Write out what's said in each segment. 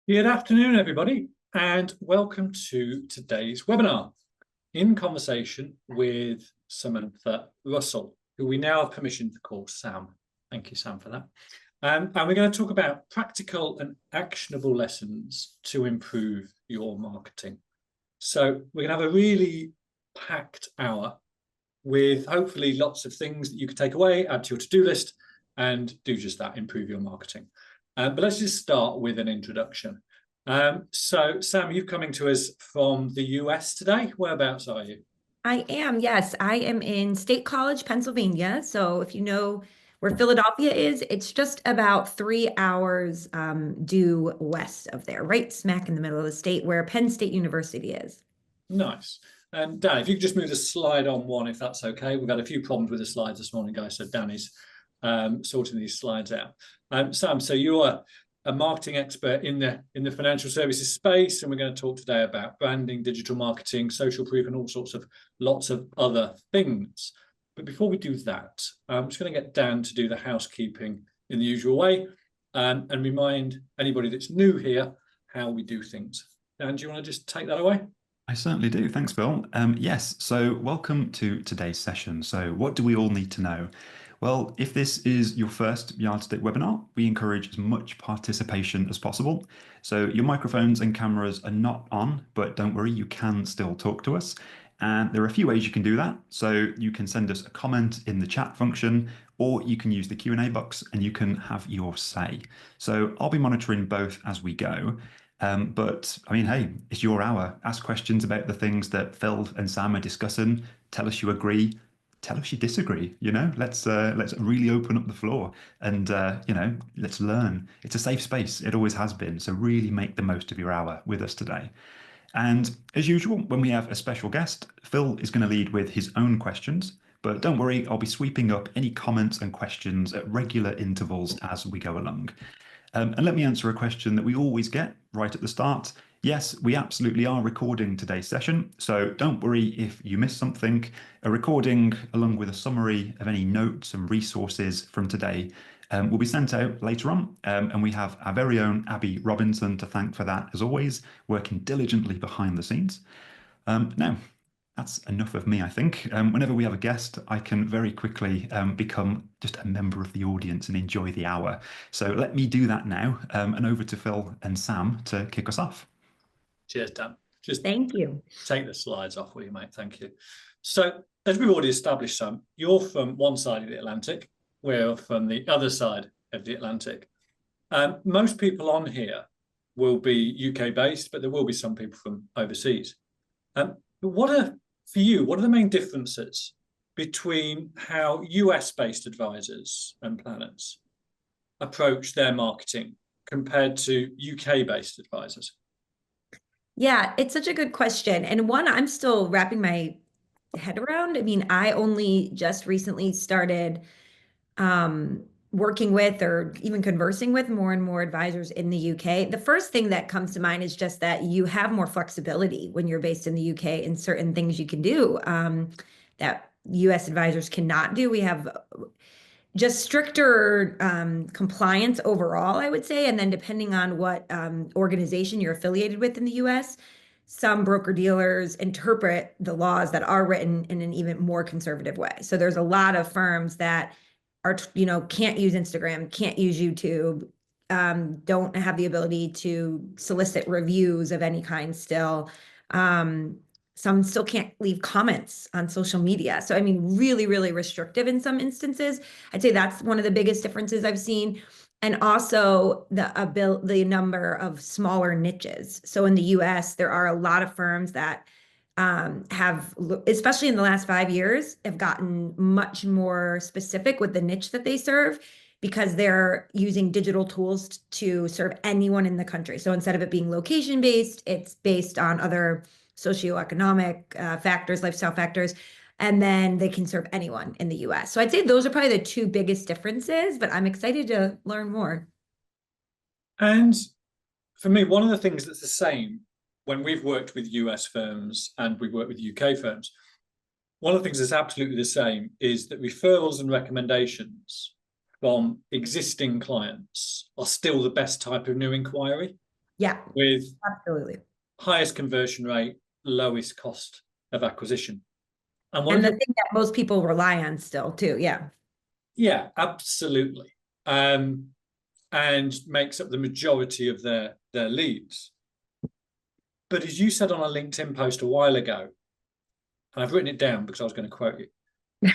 Good afternoon, everybody, and welcome to today's webinar in conversation with Samantha Russell, who we now have permission to call Sam. Thank you, Sam, for that. And we're going to talk about practical and actionable lessons to improve your marketing. So we're going to have a really packed hour with hopefully lots of things that you can take away, add to your to-do list, and do just that, improve your marketing. But let's just start with an introduction. So, Sam, you're coming to us from the US today. Whereabouts are you? I am, yes. I am in State College, Pennsylvania. So if you know where Philadelphia is, it's just about 3 hours due west of there, right smack in the middle of the state where Penn State University is. Nice. And Dan, if you could just move the slide on one, if that's okay. We've had a few problems with the slides this morning, guys. So Danny's sorting these slides out. Sam, so you're a marketing expert in the financial services space, and we're going to talk today about branding, digital marketing, social proof, and all sorts of lots of other things. But before we do that, I'm just going to get Dan to do the housekeeping in the usual way, and remind anybody that's new here how we do things. Dan, do you want to just take that away? I certainly do. Thanks, Bill. Yes, so welcome to today's session. So what do we all need to know? Well, if this is your first Yardstick webinar, we encourage as much participation as possible. So your microphones and cameras are not on, but don't worry, you can still talk to us. And there are a few ways you can do that. So you can send us a comment in the chat function, or you can use the Q&A box and you can have your say. So I'll be monitoring both as we go. But I mean, hey, it's your hour. Ask questions about the things that Phil and Sam are discussing. Tell us you agree. Tell us you disagree. Let's really open up the floor and let's learn. It's a safe space. It always has been. So really make the most of your hour with us today. And as usual, when we have a special guest, Phil is going to lead with his own questions. But don't worry, I'll be sweeping up any comments and questions at regular intervals as we go along. And let me answer a question that we always get right at the start. Yes, we absolutely are recording today's session, so don't worry if you miss something. A recording, along with a summary of any notes and resources from today, will be sent out later on, and we have our very own Abby Robinson to thank for that, as always, working diligently behind the scenes. Now, that's enough of me, I think. Whenever we have a guest, I can very quickly become just a member of the audience and enjoy the hour. So let me do that now, and over to Phil and Sam to kick us off. Cheers, Dan. Just Thank you. take the slides off, will you, mate? Thank you. So, as we've already established, Sam, you're from one side of the Atlantic. We're from the other side of the Atlantic. Most people on here will be UK-based, but there will be some people from overseas. But for you, what are the main differences between how US-based advisors and planners approach their marketing compared to UK-based advisors? Yeah, it's such a good question. And one I'm still wrapping my head around. I mean, I only just recently started working with or even conversing with more and more advisors in the UK. The first thing that comes to mind is just that you have more flexibility when you're based in the UK in certain things you can do that US advisors cannot do. We have just stricter compliance overall, I would say. And then depending on what organization you're affiliated with in the US, some broker dealers interpret the laws that are written in an even more conservative way. So there's a lot of firms that are, can't use Instagram, can't use YouTube, don't have the ability to solicit reviews of any kind still. Some still can't leave comments on social media. So, I mean, really, really restrictive in some instances. I'd say that's one of the biggest differences I've seen. And also the number of smaller niches. So in the US, there are a lot of firms that have, especially in the last 5 years, have gotten much more specific with the niche that they serve because they're using digital tools to serve anyone in the country. So instead of it being location-based, it's based on other socioeconomic factors, lifestyle factors, and then they can serve anyone in the US. So I'd say those are probably the two biggest differences, but I'm excited to learn more. And for me, one of the things that's the same when we've worked with US firms and we've worked with UK firms, one of the things that's absolutely the same is that referrals and recommendations from existing clients are still the best type of new inquiry. Yeah, with absolutely. highest conversion rate, lowest cost of acquisition. And one And of the thing that most people rely on still too. Yeah. yeah, absolutely. And makes up the majority of their leads. But as you said on a LinkedIn post a while ago, and I've written it down because I was going to quote you,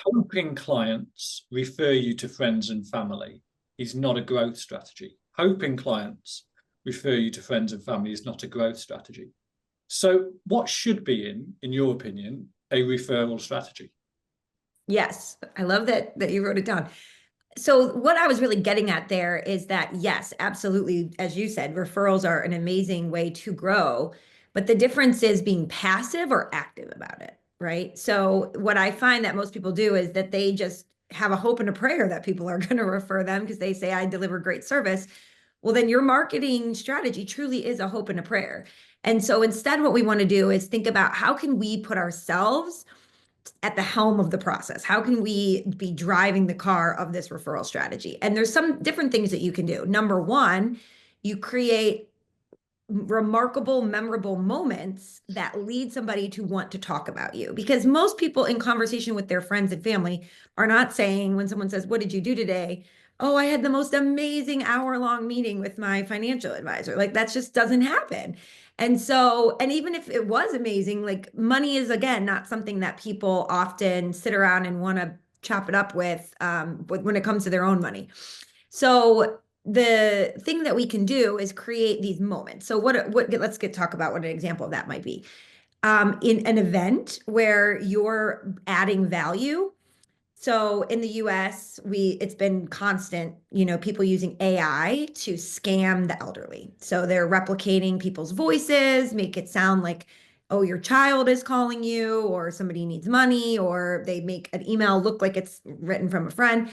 hoping clients refer you to friends and family is not a growth strategy. Hoping clients refer you to friends and family is not a growth strategy. So what should be in your opinion, a referral strategy? Yes, I love that you wrote it down. So what I was really getting at there is that, yes, absolutely, as you said, referrals are an amazing way to grow, but the difference is being passive or active about it, right? So what I find that most people do is that they just have a hope and a prayer that people are going to refer them because they say, I deliver great service. Well, then your marketing strategy truly is a hope and a prayer. And so instead, what we want to do is think about how can we put ourselves at the helm of the process? How can we be driving the car of this referral strategy? And there's some different things that you can do. Number one, you create remarkable, memorable moments that lead somebody to want to talk about you. Because most people in conversation with their friends and family are not saying, when someone says, what did you do today? Oh, I had the most amazing hour-long meeting with my financial advisor. Like that just doesn't happen. And so, and even if it was amazing, like money is again not something that people often sit around and want to chop it up with when it comes to their own money. So the thing that we can do is create these moments. So let's talk about what an example of that might be. In an event where you're adding value. So in the US, it's been constant, people using AI to scam the elderly. So they're replicating people's voices, make it sound like, oh, your child is calling you, or somebody needs money, or they make an email look like it's written from a friend.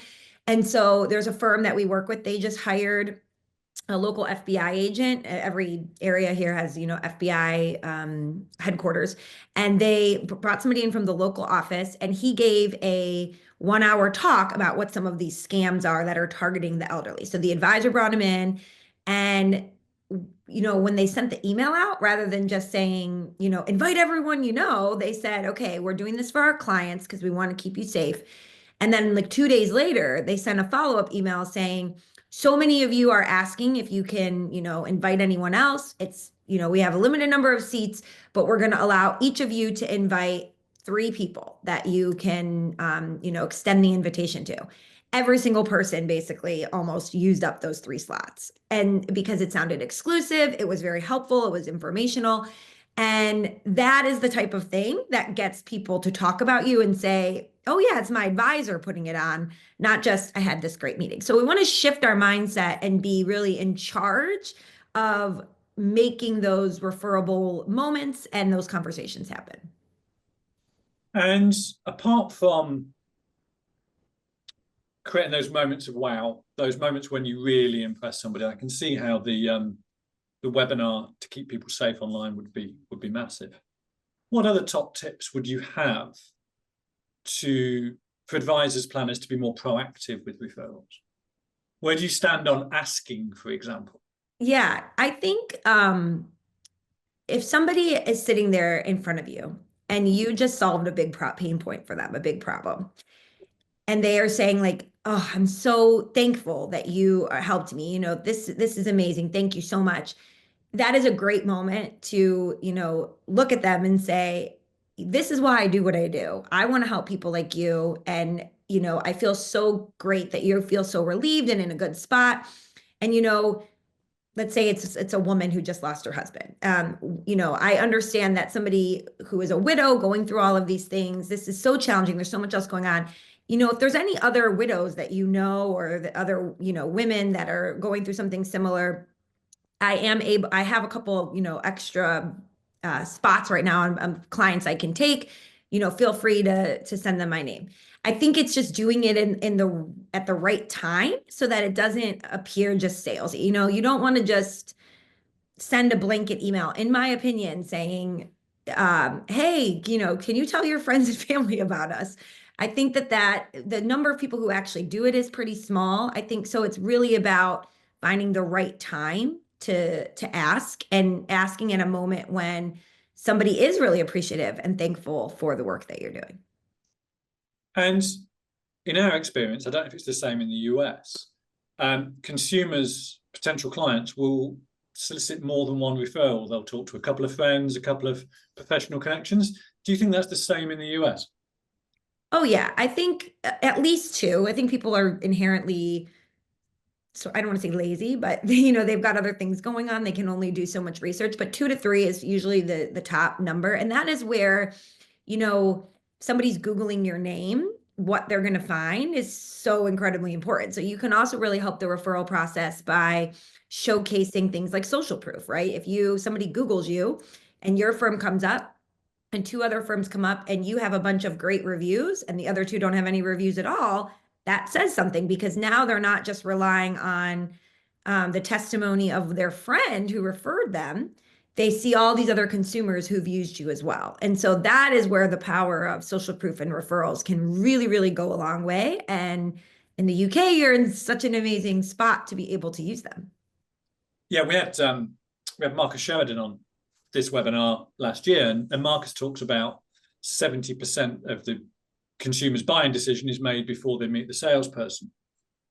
And so there's a firm that we work with. They just hired a local FBI agent. Every area here has, FBI headquarters. And they brought somebody in from the local office, and he gave a 1 hour talk about what some of these scams are that are targeting the elderly. So the advisor brought him in, and when they sent the email out, rather than just saying, invite everyone, they said, okay, we're doing this for our clients because we want to keep you safe. And then like 2 days later, they sent a follow-up email saying, so many of you are asking if you can, invite anyone else. It's, we have a limited number of seats, but we're going to allow each of you to invite 3 people that you can, extend the invitation to. Every single person basically almost used up those 3 slots. And because it sounded exclusive, it was very helpful, it was informational. And that is the type of thing that gets people to talk about you and say, oh, yeah, it's my advisor putting it on, not just I had this great meeting. So we want to shift our mindset and be really in charge of making those referable moments and those conversations happen. And apart from creating those moments of wow, those moments when you really impress somebody, I can see how the webinar to keep people safe online would be massive. What other top tips would you have for advisors, planners to be more proactive with referrals? Where do you stand on asking, for example? Yeah, I think if somebody is sitting there in front of you and you just solved a big pain point for them, a big problem, and they are saying like, oh, I'm so thankful that you helped me, this is amazing, thank you so much. That is a great moment to, look at them and say, this is why I do what I do. I want to help people like you. And, I feel so great that you feel so relieved and in a good spot. And, let's say it's a woman who just lost her husband. I understand that somebody who is a widow going through all of these things, this is so challenging. There's so much else going on. If there's any other widows that or the other, women that are going through something similar, I have a couple, extra spots right now on clients I can take, feel free to send them my name. I think it's just doing it at the right time so that it doesn't appear just salesy. You don't want to just send a blanket email, in my opinion, saying, hey, can you tell your friends and family about us? I think that the number of people who actually do it is pretty small. I think so. It's really about finding the right time to ask, and asking in a moment when somebody is really appreciative and thankful for the work that you're doing. And in our experience, I don't know if it's the same in the US, consumers, potential clients will solicit more than one referral. They'll talk to a couple of friends, a couple of professional connections. Do you think that's the same in the US? Oh yeah, I think at least two. I think people are inherently, so I don't want to say lazy, but they've got other things going on. They can only do so much research, but 2 to 3 is usually the top number. And that is where, somebody's Googling your name, what they're going to find is so incredibly important. So you can also really help the referral process by showcasing things like social proof, right? If somebody Googles you and your firm comes up and 2 other firms come up and you have a bunch of great reviews and the other 2 don't have any reviews at all, that says something, because now they're not just relying on the testimony of their friend who referred them. They see all these other consumers who've used you as well. And so that is where the power of social proof and referrals can really, really go a long way. And in the UK, you're in such an amazing spot to be able to use them. Yeah, we had Marcus Sheridan on this webinar last year, and Marcus talks about 70% of the consumer's buying decision is made before they meet the salesperson,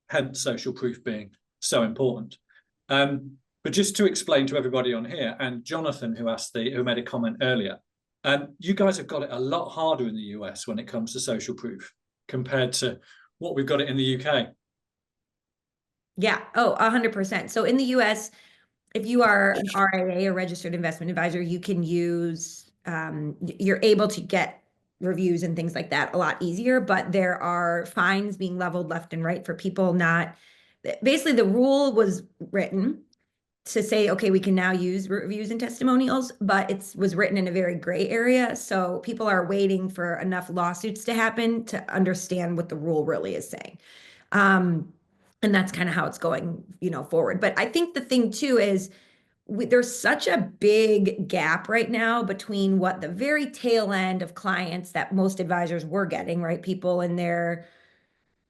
hence social proof being so important. But just to explain to everybody on here, and Jonathan, who made a comment earlier, you guys have got it a lot harder in the US when it comes to social proof compared to what we've got it in the UK. Yeah. Oh, 100%. So in the US, if you are an RIA, a registered investment advisor, you can use, you're able to get reviews and things like that a lot easier, but there are fines being leveled left and right for people not, basically the rule was written to say, okay, we can now use reviews and testimonials, but it was written in a very gray area. So people are waiting for enough lawsuits to happen to understand what the rule really is saying. And that's kind of how it's going, forward. But I think the thing too is there's such a big gap right now between what the very tail end of clients that most advisors were getting, right? People in their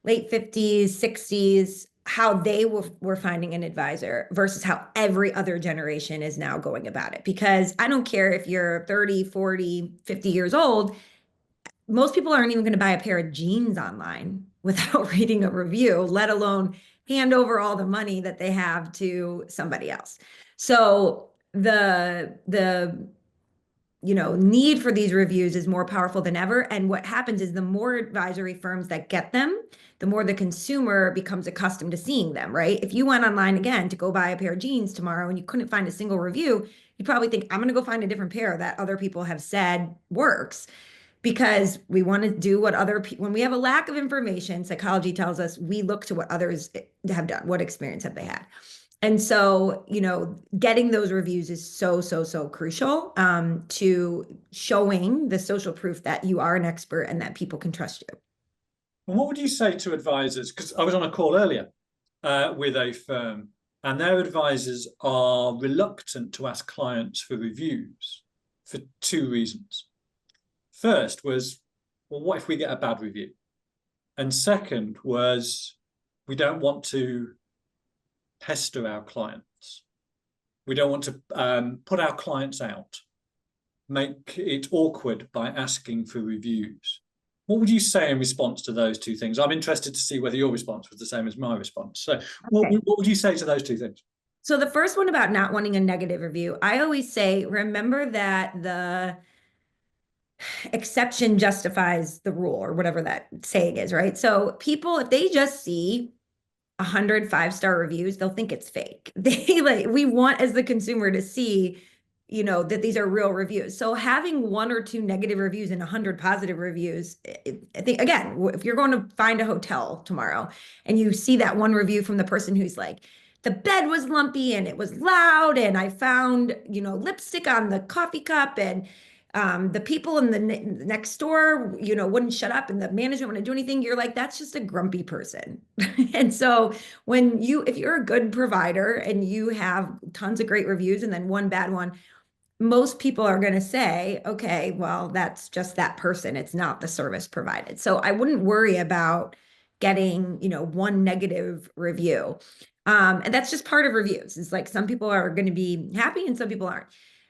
late 50s, 60s, how they were finding an advisor versus how every other generation is now going about it. Because I don't care if you're 30, 40, 50 years old, most people aren't even going to buy a pair of jeans online without reading a review, let alone hand over all the money that they have to somebody else. So the need for these reviews is more powerful than ever. And what happens is the more advisory firms that get them, the more the consumer becomes accustomed to seeing them, right? If you went online again to go buy a pair of jeans tomorrow and you couldn't find a single review, you'd probably think, I'm going to go find a different pair that other people have said works. Because we want to do what other people, when we have a lack of information, psychology tells us we look to what others have done, what experience have they had. And so, getting those reviews is so, so, so crucial to showing the social proof that you are an expert and that people can trust you. And what would you say to advisors? Because I was on a call earlier with a firm, and their advisors are reluctant to ask clients for reviews for 2 reasons. First was, well, what if we get a bad review? And second was, we don't want to pester our clients. We don't want to put our clients out, make it awkward by asking for reviews. What would you say in response to those 2 things? I'm interested to see whether your response was the same as my response. So what would you say to those 2 things? So the first one about not wanting a negative review, I always say, remember that the exception justifies the rule, or whatever that saying is, right? So people, if they just see 100 5-star reviews, they'll think it's fake. We want, as the consumer, to see, that these are real reviews. So having 1 or 2 negative reviews and 100 positive reviews, I think, again, if you're going to find a hotel tomorrow and you see that 1 review from the person who's like, the bed was lumpy and it was loud and I found, lipstick on the coffee cup, and the people in the next door, wouldn't shut up, and the management wouldn't do anything. You're like, that's just a grumpy person. And so if you're a good provider and you have tons of great reviews and then 1 bad one, most people are going to say, okay, well, that's just that person. It's not the service provided. So I wouldn't worry about getting, one negative review. And that's just part of reviews. It's like some people are going to be happy and some people aren't.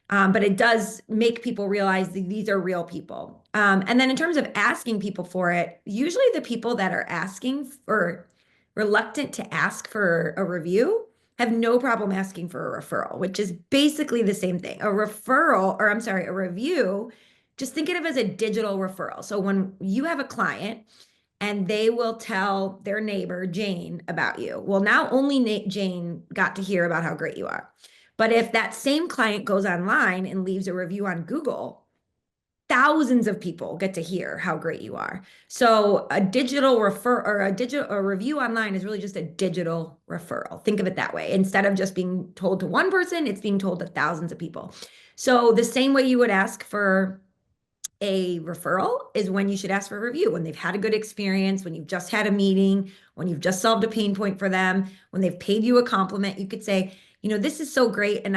But it does make people realize that these are real people. And then in terms of asking people for it, usually the people that are asking or reluctant to ask for a review have no problem asking for a referral, which is basically the same thing. A review, just think of it as a digital referral. So when you have a client and they will tell their neighbor, Jane, about you. Well, now only Jane got to hear about how great you are. But if that same client goes online and leaves a review on Google, thousands of people get to hear how great you are. So a digital a review online is really just a digital referral. Think of it that way. Instead of just being told to one person, it's being told to thousands of people. So the same way you would ask for a referral is when you should ask for a review, when they've had a good experience, when you've just had a meeting, when you've just solved a pain point for them, when they've paid you a compliment. You could say, this is so great. And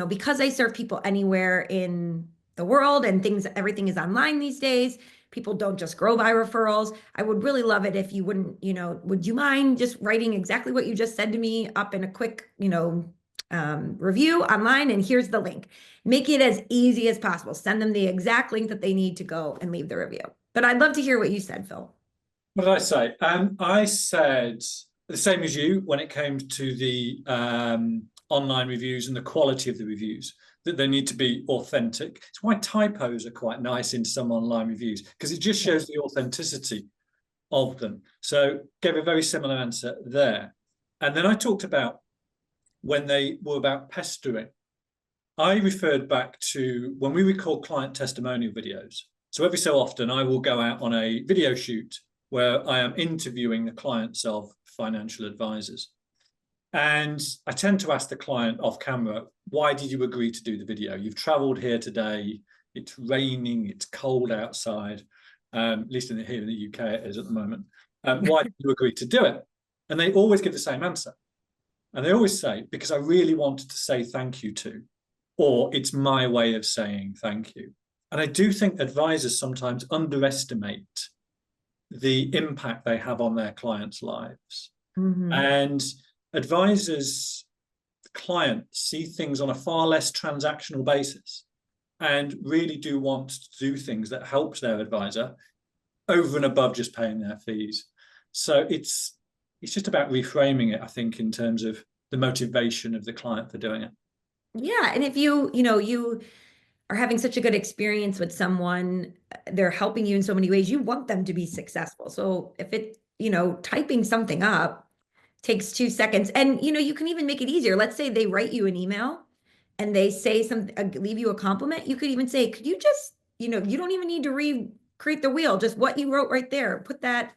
because I serve people anywhere in the world and everything is online these days, people don't just grow by referrals. I would really love it if you wouldn't, would you mind just writing exactly what you just said to me up in a quick, review online, and here's the link. Make it as easy as possible. Send them the exact link that they need to go and leave the review. But I'd love to hear what you said, Phil. What did I say? I said the same as you when it came to the online reviews and the quality of the reviews, that they need to be authentic. It's why typos are quite nice in some online reviews, because it just shows the authenticity of them. So gave a very similar answer there. And then I talked about when they were about pestering. I referred back to when we record client testimonial videos. So every so often I will go out on a video shoot where I am interviewing the clients of financial advisors. And I tend to ask the client off camera, why did you agree to do the video? You've traveled here today, it's raining, it's cold outside, at least here in the UK it is at the moment. Why did you agree to do it? And they always give the same answer. And they always say, because I really wanted to say thank you to, or it's my way of saying thank you. And I do think advisors sometimes underestimate the impact they have on their clients' lives. Mm-hmm. And advisors, clients see things on a far less transactional basis and really do want to do things that helps their advisor over and above just paying their fees. So it's just about reframing it, I think, in terms of the motivation of the client for doing it. Yeah. And if you are having such a good experience with someone, they're helping you in so many ways, you want them to be successful. So if typing something up takes 2 seconds, and, you can even make it easier. Let's say they write you an email and they say something, leave you a compliment. You could even say, could you just, you don't even need to recreate the wheel, just what you wrote right there, put that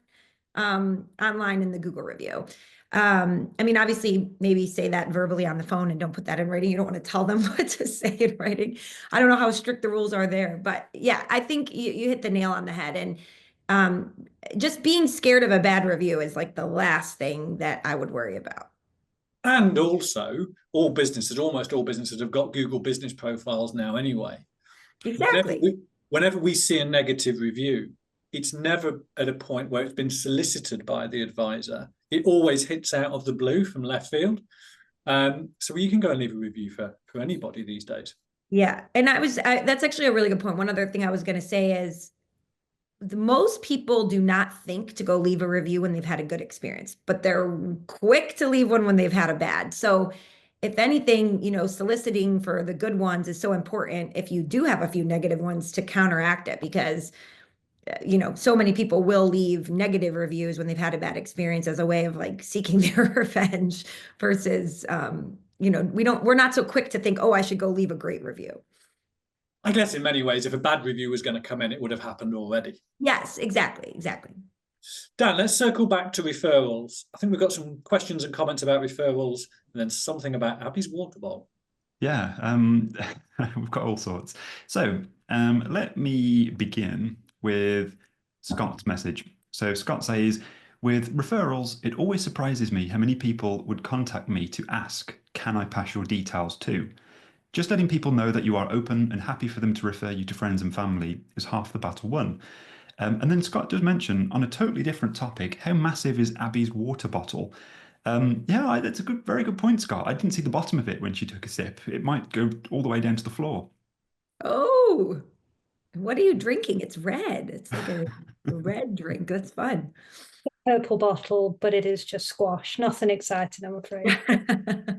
online in the Google review. Obviously, maybe say that verbally on the phone and don't put that in writing. You don't want to tell them what to say in writing. I don't know how strict the rules are there, but yeah, I think you hit the nail on the head. And just being scared of a bad review is like the last thing that I would worry about. And also, almost all businesses have got Google business profiles now anyway. Exactly. Whenever we see a negative review, it's never at a point where it's been solicited by the advisor. It always hits out of the blue from left field. So you can go and leave a review for anybody these days. Yeah. And that's actually a really good point. One other thing I was going to say is most people do not think to go leave a review when they've had a good experience, but they're quick to leave one when they've had a bad. So if anything, soliciting for the good ones is so important if you do have a few negative ones to counteract it, because so many people will leave negative reviews when they've had a bad experience as a way of like seeking their revenge versus, we're not so quick to think, oh, I should go leave a great review. I guess in many ways, if a bad review was going to come in, it would have happened already. Yes, exactly. Dan, let's circle back to referrals. I think we've got some questions and comments about referrals, and then something about Abby's water bowl. Yeah, we've got all sorts. So let me begin with Scott's message. So Scott says, with referrals, it always surprises me how many people would contact me to ask, can I pass your details to? Just letting people know that you are open and happy for them to refer you to friends and family is half the battle won. And then Scott does mention, on a totally different topic, how massive is Abby's water bottle? Yeah, that's a very good point, Scott. I didn't see the bottom of it when she took a sip. It might go all the way down to the floor. Oh, what are you drinking? It's red. It's like a red drink. That's fun. Purple bottle, but it is just squash. Nothing exciting, I'm afraid.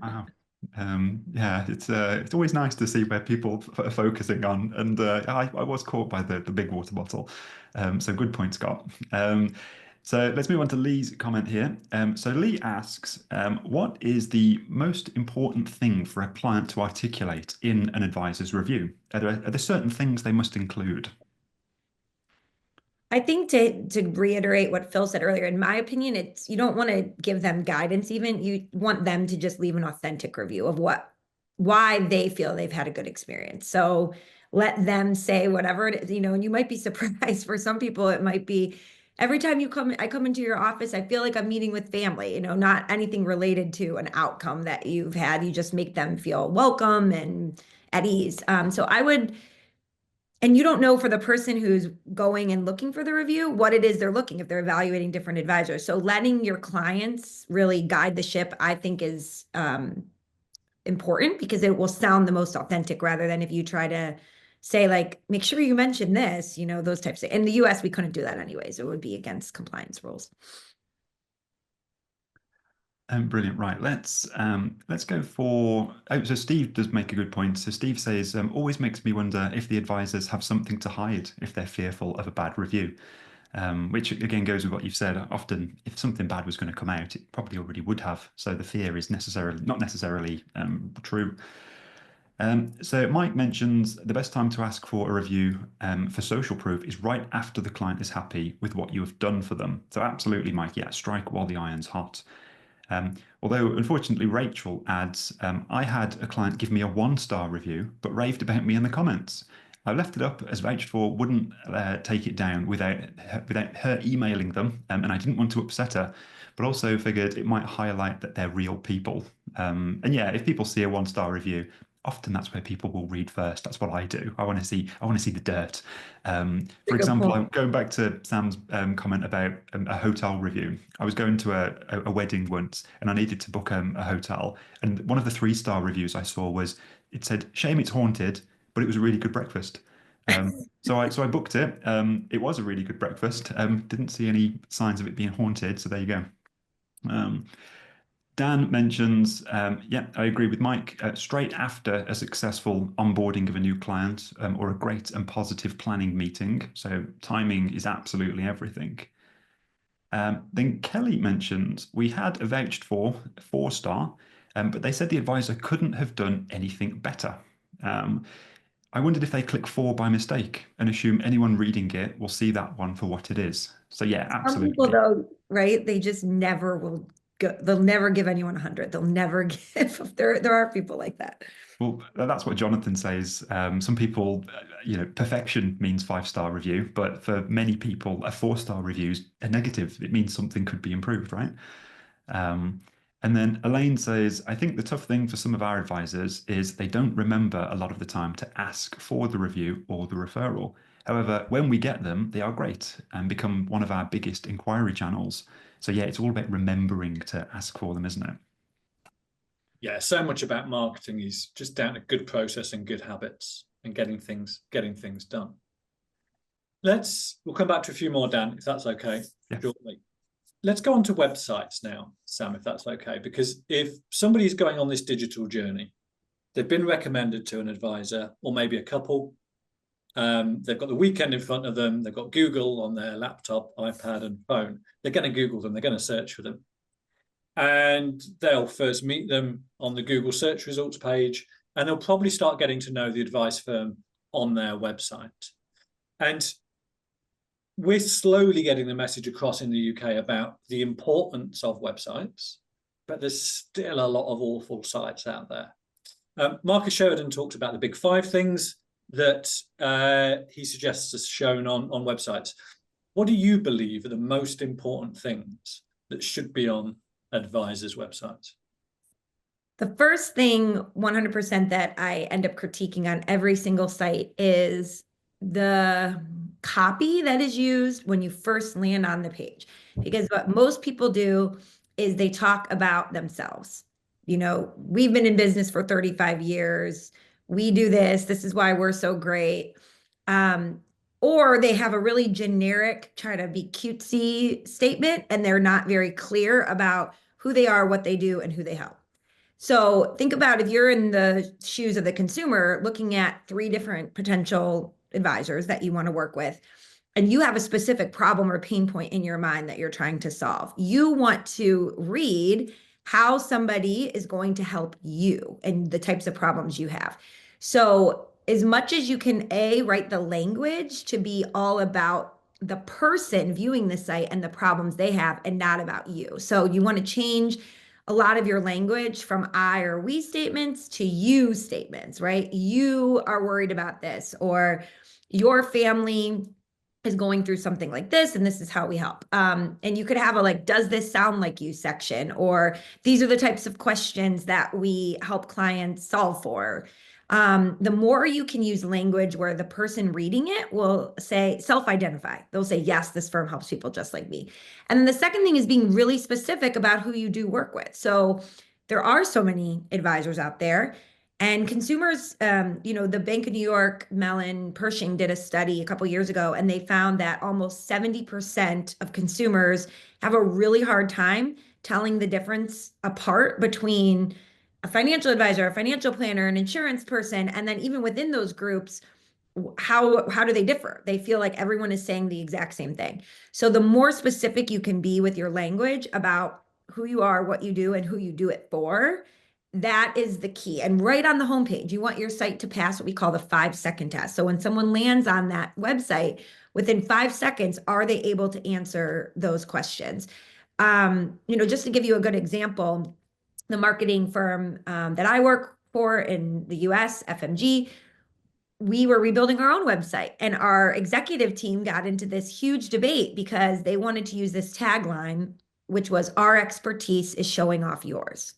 Wow. Yeah, it's always nice to see where people are focusing on, and I was caught by the big water bottle. So good point, Scott. So let's move on to Lee's comment here. So Lee asks, what is the most important thing for a client to articulate in an advisor's review? Are there certain things they must include? I think to reiterate what Phil said earlier, in my opinion, it's you don't want to give them guidance even. You want them to just leave an authentic review of why they feel they've had a good experience. So let them say whatever it is, and you might be surprised. For some people, it might be every time I come into your office, I feel like I'm meeting with family, not anything related to an outcome that you've had. You just make them feel welcome and at ease. So I would. And you don't know for the person who's going and looking for the review what it is they're looking if they're evaluating different advisors. So letting your clients really guide the ship, I think, is important because it will sound the most authentic rather than if you try to say, like, make sure you mention this, those types of. In the US, we couldn't do that anyways. It would be against compliance rules. Brilliant. Right. Let's go for. Oh, so Steve does make a good point. So Steve says, always makes me wonder if the advisors have something to hide if they're fearful of a bad review. Which again goes with what you've said. Often, if something bad was going to come out, it probably already would have. So the fear is not necessarily true. So Mike mentions the best time to ask for a review for social proof is right after the client is happy with what you have done for them. So absolutely, Mike. Yeah, strike while the iron's hot. Although, unfortunately, Rachel adds, I had a client give me a 1-star review, but raved about me in the comments. I left it up as vouched for, wouldn't take it down without her emailing them, and I didn't want to upset her, but also figured it might highlight that they're real people. And yeah, if people see a 1-star review, often that's where people will read first. That's what I do. I want to see the dirt. For example, I'm going back to Sam's comment about a hotel review. I was going to a wedding once, and I needed to book a hotel. And one of the 3-star reviews I saw was, it said, "Shame it's haunted, but it was a really good breakfast." So I booked it. It was a really good breakfast. Didn't see any signs of it being haunted. So there you go. Dan mentions, yeah, I agree with Mike, straight after a successful onboarding of a new client or a great and positive planning meeting. So timing is absolutely everything. Then Kelly mentions, we had a vouched for 4-star, but they said the advisor couldn't have done anything better. I wondered if they click 4 by mistake and assume anyone reading it will see that one for what it is. So yeah, absolutely. Some people though, right? They just never will go. They'll never give anyone 100. They'll never give. There are people like that. Well, that's what Jonathan says. Some people, perfection means 5-star review, but for many people, a 4-star review is a negative. It means something could be improved, right? And then Elaine says, I think the tough thing for some of our advisors is they don't remember a lot of the time to ask for the review or the referral. However, when we get them, they are great and become one of our biggest inquiry channels. So yeah, it's all about remembering to ask for them, isn't it? Yeah, so much about marketing is just down to good process and good habits and getting things done. We'll come back to a few more, Dan, if that's okay, yeah. Shortly. Let's go on to websites now, Sam, if that's okay, because if somebody's going on this digital journey, they've been recommended to an advisor or maybe a couple, they've got the weekend in front of them, they've got Google on their laptop, iPad and phone, they're going to Google them, they're going to search for them. And they'll first meet them on the Google search results page, and they'll probably start getting to know the advice firm on their website. And we're slowly getting the message across in the UK about the importance of websites, but there's still a lot of awful sites out there. Marcus Sheridan talked about the big 5 things that he suggests are shown on websites. What do you believe are the most important things that should be on advisors' websites? The first thing 100% that I end up critiquing on every single site is the copy that is used when you first land on the page. Because what most people do is they talk about themselves. You know, we've been in business for 35 years. We do this. This is why we're so great. Or they have a really generic, try to be cutesy statement, and they're not very clear about who they are, what they do, and who they help. So think about if you're in the shoes of the consumer looking at 3 different potential advisors that you want to work with, and you have a specific problem or pain point in your mind that you're trying to solve. You want to read how somebody is going to help you and the types of problems you have. So as much as you can, write the language to be all about the person viewing the site and the problems they have and not about you. So you want to change a lot of your language from I or we statements to you statements, right? You are worried about this, or your family is going through something like this, and this is how we help. And you could have a like, does this sound like you section, or these are the types of questions that we help clients solve for. The more you can use language where the person reading it will say, self-identify. They'll say, yes, this firm helps people just like me. And then the second thing is being really specific about who you do work with. So there are so many advisors out there. And consumers, the Bank of New York, Mellon, Pershing did a study a couple years ago, and they found that almost 70% of consumers have a really hard time telling the difference apart between a financial advisor, a financial planner, an insurance person, and then even within those groups, how do they differ? They feel like everyone is saying the exact same thing. So the more specific you can be with your language about who you are, what you do, and who you do it for, that is the key. And right on the homepage, you want your site to pass what we call the 5-second test. So when someone lands on that website, within 5 seconds, are they able to answer those questions? Just to give you a good example, the marketing firm that I work for in the US, FMG, we were rebuilding our own website, and our executive team got into this huge debate because they wanted to use this tagline, which was, our expertise is showing off yours.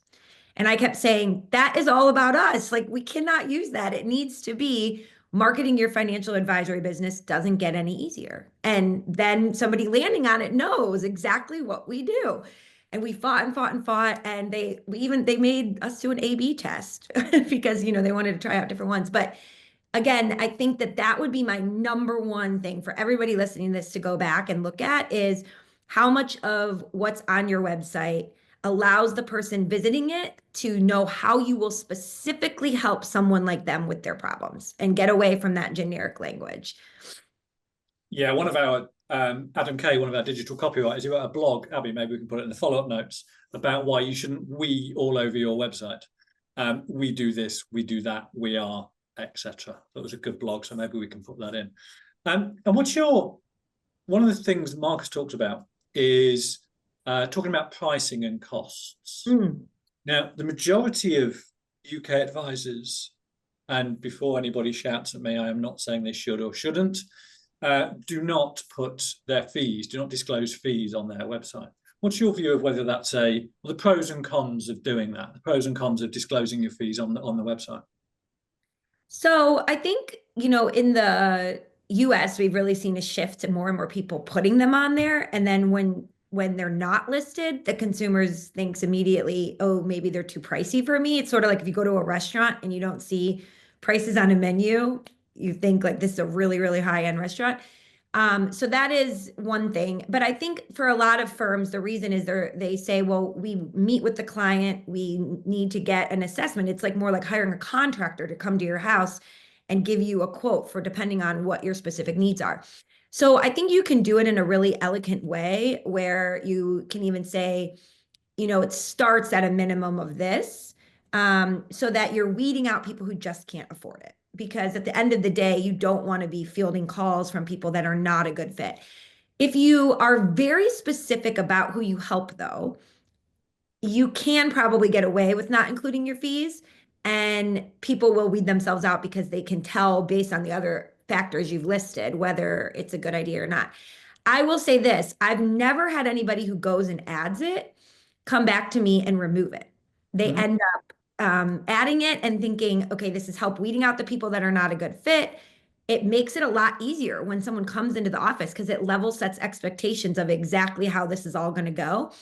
And I kept saying, that is all about us. Like, we cannot use that. It needs to be, marketing your financial advisory business doesn't get any easier. And then somebody landing on it knows exactly what we do. And we fought and fought and fought. And they made us do an A/B test because, they wanted to try out different ones. But again, I think that would be my number one thing for everybody listening to this to go back and look at, is how much of what's on your website allows the person visiting it to know how you will specifically help someone like them with their problems, and get away from that generic language. Yeah, one of our Adam Kay, one of our digital copywriters, he wrote a blog. Abby, maybe we can put it in the follow-up notes, about why you shouldn't we all over your website. We do this, we do that, we are, etc. That was a good blog, so maybe we can put that in. And one of the things Marcus talks about is talking about pricing and costs. Now, the majority of UK advisors, and before anybody shouts at me, I am not saying they should or shouldn't, do not disclose fees on their website. What's your view of whether that's the pros and cons of doing that, the pros and cons of disclosing your fees on the website? So I think, in the US, we've really seen a shift to more and more people putting them on there. And then when they're not listed, the consumers thinks immediately, oh, maybe they're too pricey for me. It's sort of like if you go to a restaurant and you don't see prices on a menu, you think like, this is a really, really high-end restaurant. So that is one thing. But I think for a lot of firms, the reason is they say, well, we meet with the client, we need to get an assessment. It's like more like hiring a contractor to come to your house and give you a quote for depending on what your specific needs are. So I think you can do it in a really elegant way where you can even say, it starts at a minimum of this, so that you're weeding out people who just can't afford it. Because at the end of the day, you don't want to be fielding calls from people that are not a good fit. If you are very specific about who you help, though, you can probably get away with not including your fees, and people will weed themselves out because they can tell based on the other factors you've listed whether it's a good idea or not. I will say this, I've never had anybody who goes and adds it come back to me and remove it. They end up adding it and thinking, okay, this is help weeding out the people that are not a good fit. it makes it a lot easier when someone comes into the office because it level sets expectations of exactly how this is all going to go.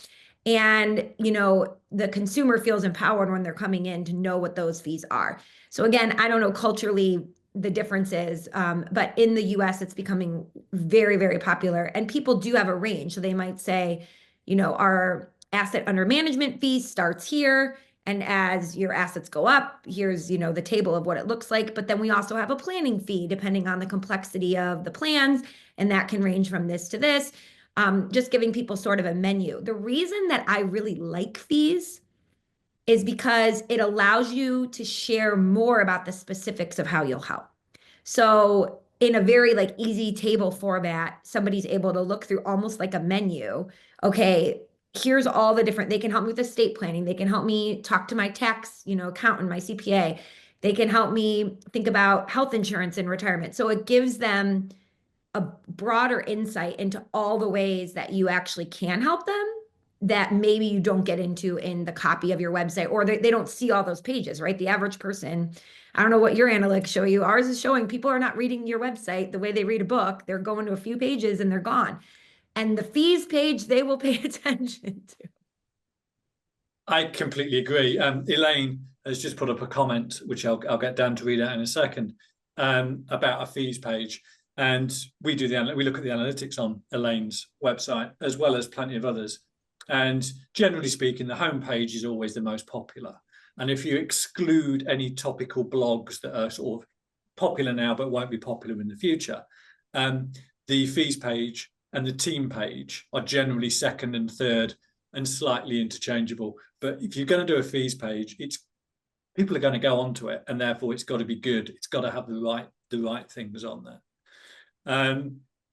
And, the consumer feels empowered when they're coming in to know what those fees are. So again, I don't know culturally the differences, but in the US, it's becoming very, very popular. And people do have a range. So they might say, our asset under management fee starts here. And as your assets go up, here's, the table of what it looks like. But then we also have a planning fee depending on the complexity of the plans. And that can range from this to this. Just giving people sort of a menu. The reason that I really like fees is because it allows you to share more about the specifics of how you'll help. So in a very easy table format, somebody's able to look through almost like a menu. Okay, here's all the different, they can help me with estate planning. They can help me talk to my tax, accountant, my CPA. They can help me think about health insurance in retirement. So it gives them a broader insight into all the ways that you actually can help them that maybe you don't get into in the copy of your website, or they don't see all those pages, right? The average person, I don't know what your analytics show you. Ours is showing people are not reading your website the way they read a book. They're going to a few pages and they're gone. And the fees page, they will pay attention to. I completely agree. Elaine has just put up a comment, which I'll get Dan to read out in a second, about a fees page. And we look at the analytics on Elaine's website, as well as plenty of others. And generally speaking, the homepage is always the most popular. And if you exclude any topical blogs that are sort of popular now but won't be popular in the future, the fees page and the team page are generally second and third and slightly interchangeable. But if you're going to do a fees page, people are going to go onto it, and therefore it's got to be good. It's got to have the right things on there.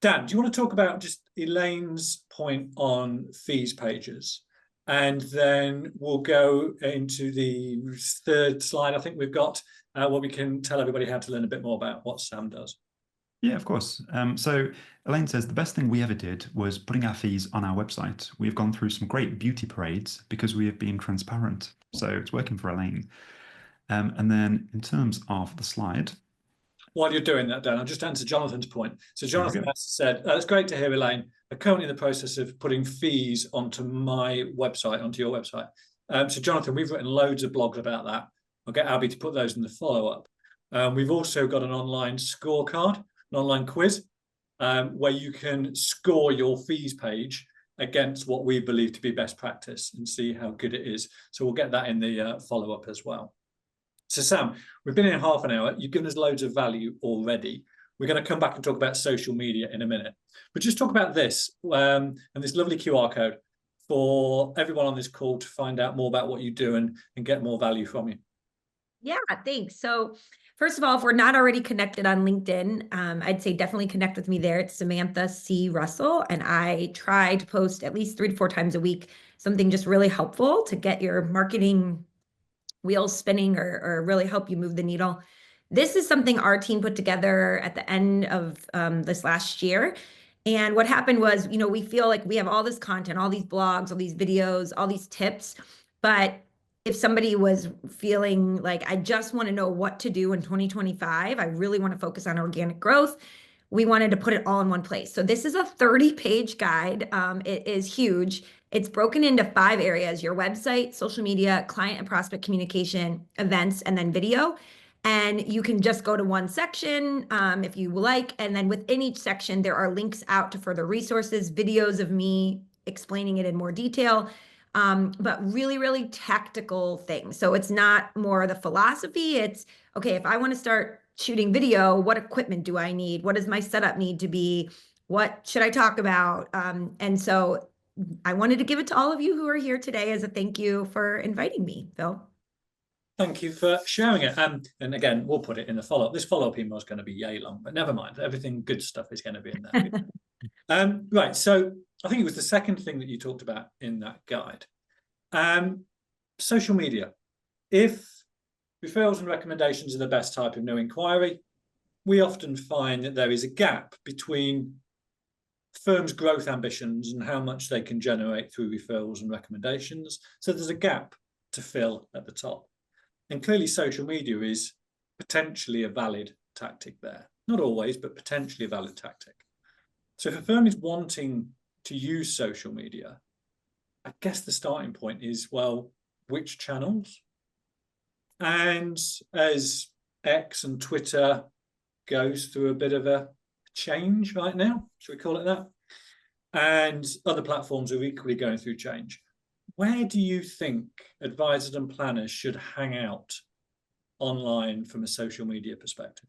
Dan, do you want to talk about just Elaine's point on fees pages? And then we'll go into the third slide. I think we've got where we can tell everybody how to learn a bit more about what Sam does. Yeah, of course. So Elaine says the best thing we ever did was putting our fees on our website. We've gone through some great beauty parades because we have been transparent. So it's working for Elaine. And then in terms of the slide. While you're doing that, Dan, I'll just answer Jonathan's point. So Jonathan has said, it's great to hear, Elaine. I'm currently in the process of putting fees onto my website, onto your website. So Jonathan, we've written loads of blogs about that. I'll get Abby to put those in the follow-up. We've also got an online scorecard, an online quiz, where you can score your fees page against what we believe to be best practice and see how good it is. So we'll get that in the follow-up as well. So Sam, we've been here half an hour. You've given us loads of value already. We're going to come back and talk about social media in a minute. But just talk about this and this lovely QR code for everyone on this call to find out more about what you do and get more value from you. Yeah, thanks. So first of all, if we're not already connected on LinkedIn, I'd say definitely connect with me there. It's Samantha C. Russell, and I try to post at least 3 to 4 times a week, something just really helpful to get your marketing wheels spinning or really help you move the needle. This is something our team put together at the end of this last year. And what happened was, we feel like we have all this content, all these blogs, all these videos, all these tips, but if somebody was feeling like, I just want to know what to do in 2025, I really want to focus on organic growth, we wanted to put it all in one place. So this is a 30-page guide. It is huge. It's broken into 5 areas: your website, social media, client and prospect communication, events, and then video. And you can just go to one section if you like. And then within each section, there are links out to further resources, videos of me explaining it in more detail, but really, really tactical things. So it's not more the philosophy. It's, okay, if I want to start shooting video, what equipment do I need? What does my setup need to be? What should I talk about? And so I wanted to give it to all of you who are here today as a thank you for inviting me, Phil. Thank you for sharing it. And again, we'll put it in the follow-up. This follow-up email is going to be yay long, but never mind. Everything good stuff is going to be in there. Right. So I think it was the second thing that you talked about in that guide. Social media. If referrals and recommendations are the best type of new inquiry, we often find that there is a gap between firms' growth ambitions and how much they can generate through referrals and recommendations. So there's a gap to fill at the top. And clearly social media is potentially a valid tactic there. not always, but potentially a valid tactic. So if a firm is wanting to use social media, I guess the starting point is, well, which channels? And as X and Twitter goes through a bit of a change right now, should we call it that? And other platforms are equally going through change. Where do you think advisors and planners should hang out online from a social media perspective?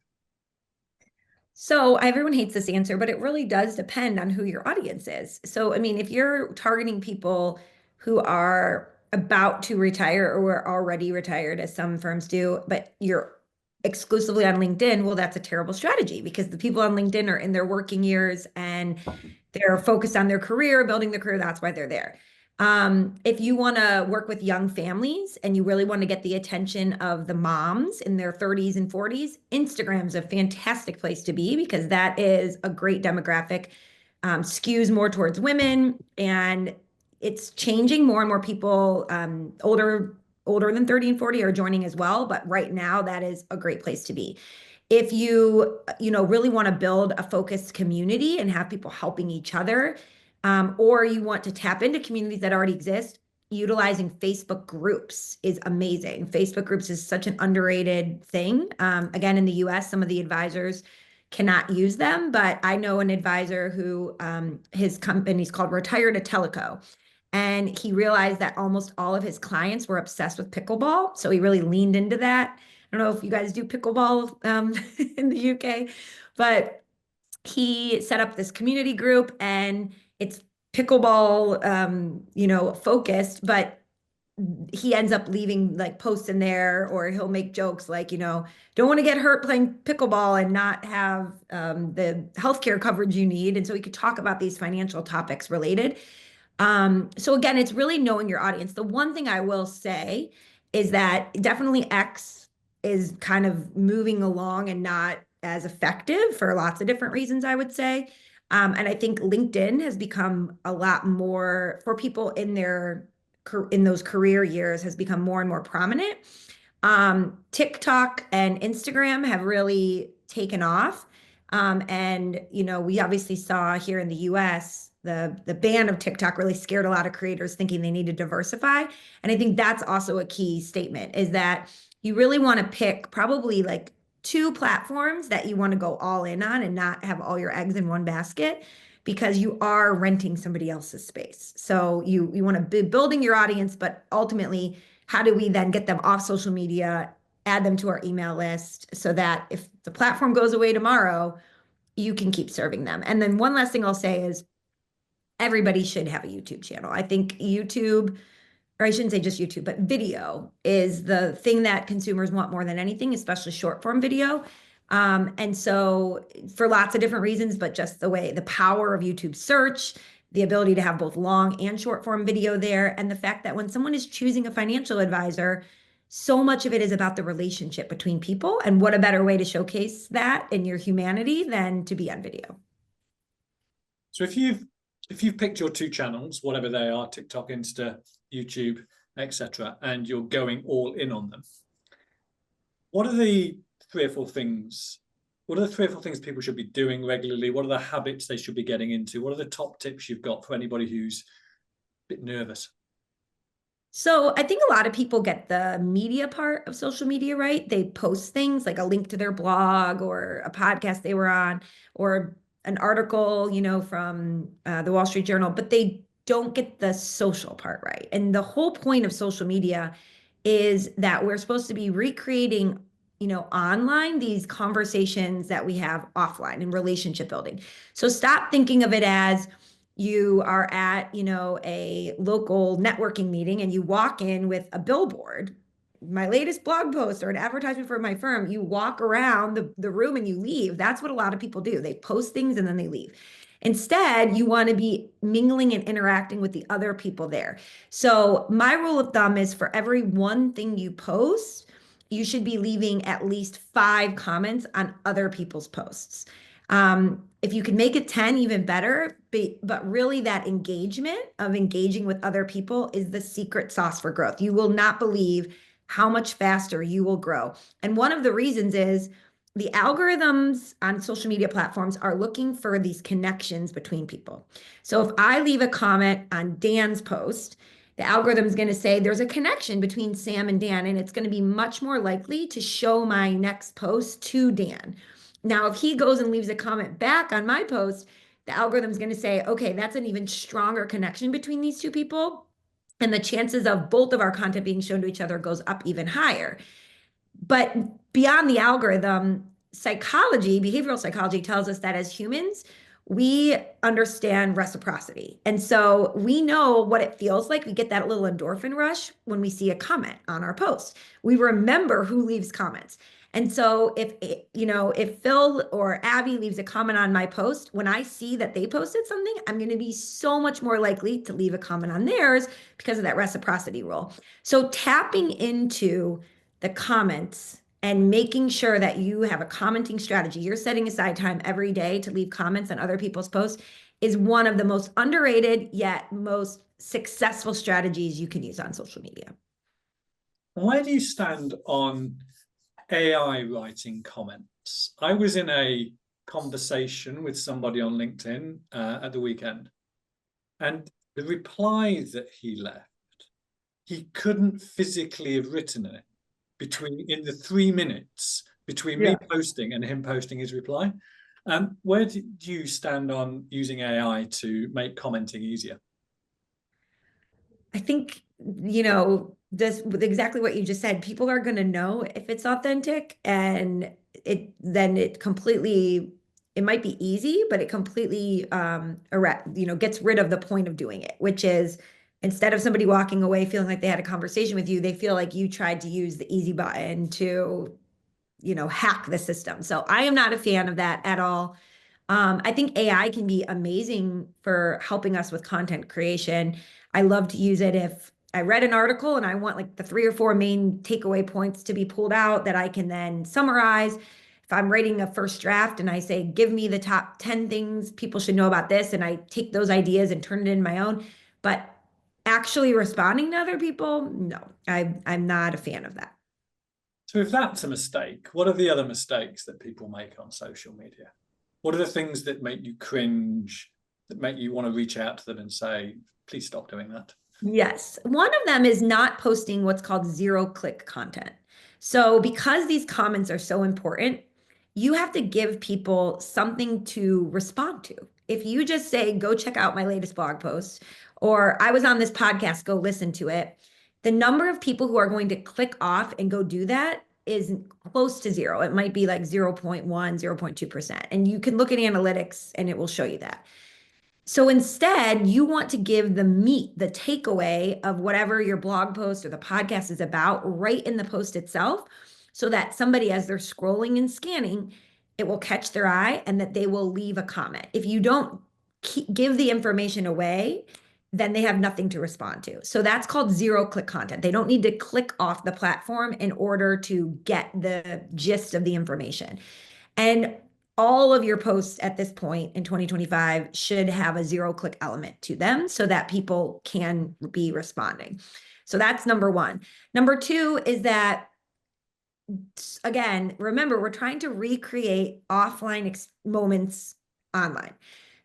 So everyone hates this answer, but it really does depend on who your audience is. So, I mean, if you're targeting people who are about to retire or are already retired, as some firms do, but you're exclusively on LinkedIn, well, that's a terrible strategy because the people on LinkedIn are in their working years and they're focused on their career, building their career. That's why they're there. If you want to work with young families and you really want to get the attention of the moms in their 30s and 40s, Instagram's a fantastic place to be because that is a great demographic, skews more towards women, and it's changing. More and more people older than 30 and 40 are joining as well. But right now, that is a great place to be. If you really want to build a focused community and have people helping each other, or you want to tap into communities that already exist, utilizing Facebook groups is amazing. Facebook groups is such an underrated thing. Again, in the US, some of the advisors cannot use them, but I know an advisor who his company's called Retire to Teleco. And he realized that almost all of his clients were obsessed with pickleball. So he really leaned into that. I don't know if you guys do pickleball in the UK, but he set up this community group and it's pickleball, focused, but he ends up leaving like posts in there, or he'll make jokes like, don't want to get hurt playing pickleball and not have the healthcare coverage you need. And so he could talk about these financial topics related. So again, it's really knowing your audience. The one thing I will say is that definitely X is kind of moving along and not as effective for lots of different reasons, I would say. And I think LinkedIn has become a lot more for people in those career years, has become more and more prominent. TikTok and Instagram have really taken off. And we obviously saw here in the US, the ban of TikTok really scared a lot of creators thinking they need to diversify. And I think that's also a key statement, is that you really want to pick probably like 2 platforms that you want to go all in on and not have all your eggs in one basket, because you are renting somebody else's space. So you want to be building your audience, but ultimately, how do we then get them off social media, add them to our email list so that if the platform goes away tomorrow, you can keep serving them. And then one last thing I'll say is everybody should have a YouTube channel. I think YouTube, or I shouldn't say just YouTube, but video is the thing that consumers want more than anything, especially short form video. And so for lots of different reasons, but just the power of YouTube search, the ability to have both long and short form video there, and the fact that when someone is choosing a financial advisor, so much of it is about the relationship between people. And what a better way to showcase that in your humanity than to be on video. So if you've picked your 2 channels, whatever they are, TikTok, Insta, YouTube, etc., and you're going all in on them, what are the 3 or 4 things? What are the 3 or 4 things people should be doing regularly? What are the habits they should be getting into? What are the top tips you've got for anybody who's a bit nervous? So I think a lot of people get the media part of social media right. They post things like a link to their blog or a podcast they were on, or an article, from the Wall Street Journal, but they don't get the social part right. And the whole point of social media is that we're supposed to be recreating, online these conversations that we have offline in relationship building. So stop thinking of it as you are at, a local networking meeting and you walk in with a billboard, my latest blog post or an advertisement for my firm. You walk around the room and you leave. That's what a lot of people do. They post things and then they leave. Instead, you want to be mingling and interacting with the other people there. So my rule of thumb is for every one thing you post, you should be leaving at least 5 comments on other people's posts. If you can make it 10, even better, but really that engagement of engaging with other people is the secret sauce for growth. You will not believe how much faster you will grow. And one of the reasons is the algorithms on social media platforms are looking for these connections between people. So if I leave a comment on Dan's post, the algorithm is going to say there's a connection between Sam and Dan, and it's going to be much more likely to show my next post to Dan. Now, if he goes and leaves a comment back on my post, the algorithm is going to say, okay, that's an even stronger connection between these two people. And the chances of both of our content being shown to each other goes up even higher. But beyond the algorithm, psychology, behavioral psychology tells us that as humans, we understand reciprocity. And so we know what it feels like. We get that little endorphin rush when we see a comment on our post. We remember who leaves comments. And so if Phil or Abby leaves a comment on my post, when I see that they posted something, I'm going to be so much more likely to leave a comment on theirs because of that reciprocity rule. So tapping into the comments and making sure that you have a commenting strategy, you're setting aside time every day to leave comments on other people's posts, is one of the most underrated yet most successful strategies you can use on social media. Where do you stand on AI writing comments? I was in a conversation with somebody on LinkedIn at the weekend, and the reply that he left, he couldn't physically have written it in the 3 minutes between me posting and him posting his reply. Where do you stand on using AI to make commenting easier? I think, just with exactly what you just said, people are going to know if it's authentic, and it might be easy, but it completely gets rid of the point of doing it, which is instead of somebody walking away feeling like they had a conversation with you, they feel like you tried to use the easy button to, hack the system. So I am not a fan of that at all. I think AI can be amazing for helping us with content creation. I love to use it if I read an article and I want like the 3 or 4 main takeaway points to be pulled out that I can then summarize. If I'm writing a first draft and I say, give me the top 10 things people should know about this, and I take those ideas and turn it into my own. But actually responding to other people, no, I'm not a fan of that. So if that's a mistake, what are the other mistakes that people make on social media? What are the things that make you cringe, that make you want to reach out to them and say, please stop doing that? Yes. One of them is not posting what's called zero-click content. So because these comments are so important, you have to give people something to respond to. If you just say, go check out my latest blog post, or I was on this podcast, go listen to it, the number of people who are going to click off and go do that is close to zero. It might be like 0.1, 0.2%. And you can look at analytics and it will show you that. So instead, you want to give the meat, the takeaway of whatever your blog post or the podcast is about right in the post itself, so that somebody, as they're scrolling and scanning, it will catch their eye and that they will leave a comment. If you don't give the information away, then they have nothing to respond to. So that's called zero-click content. They don't need to click off the platform in order to get the gist of the information. And all of your posts at this point in 2025 should have a zero-click element to them so that people can be responding. So that's number one. Number two is that, again, remember, we're trying to recreate offline moments online.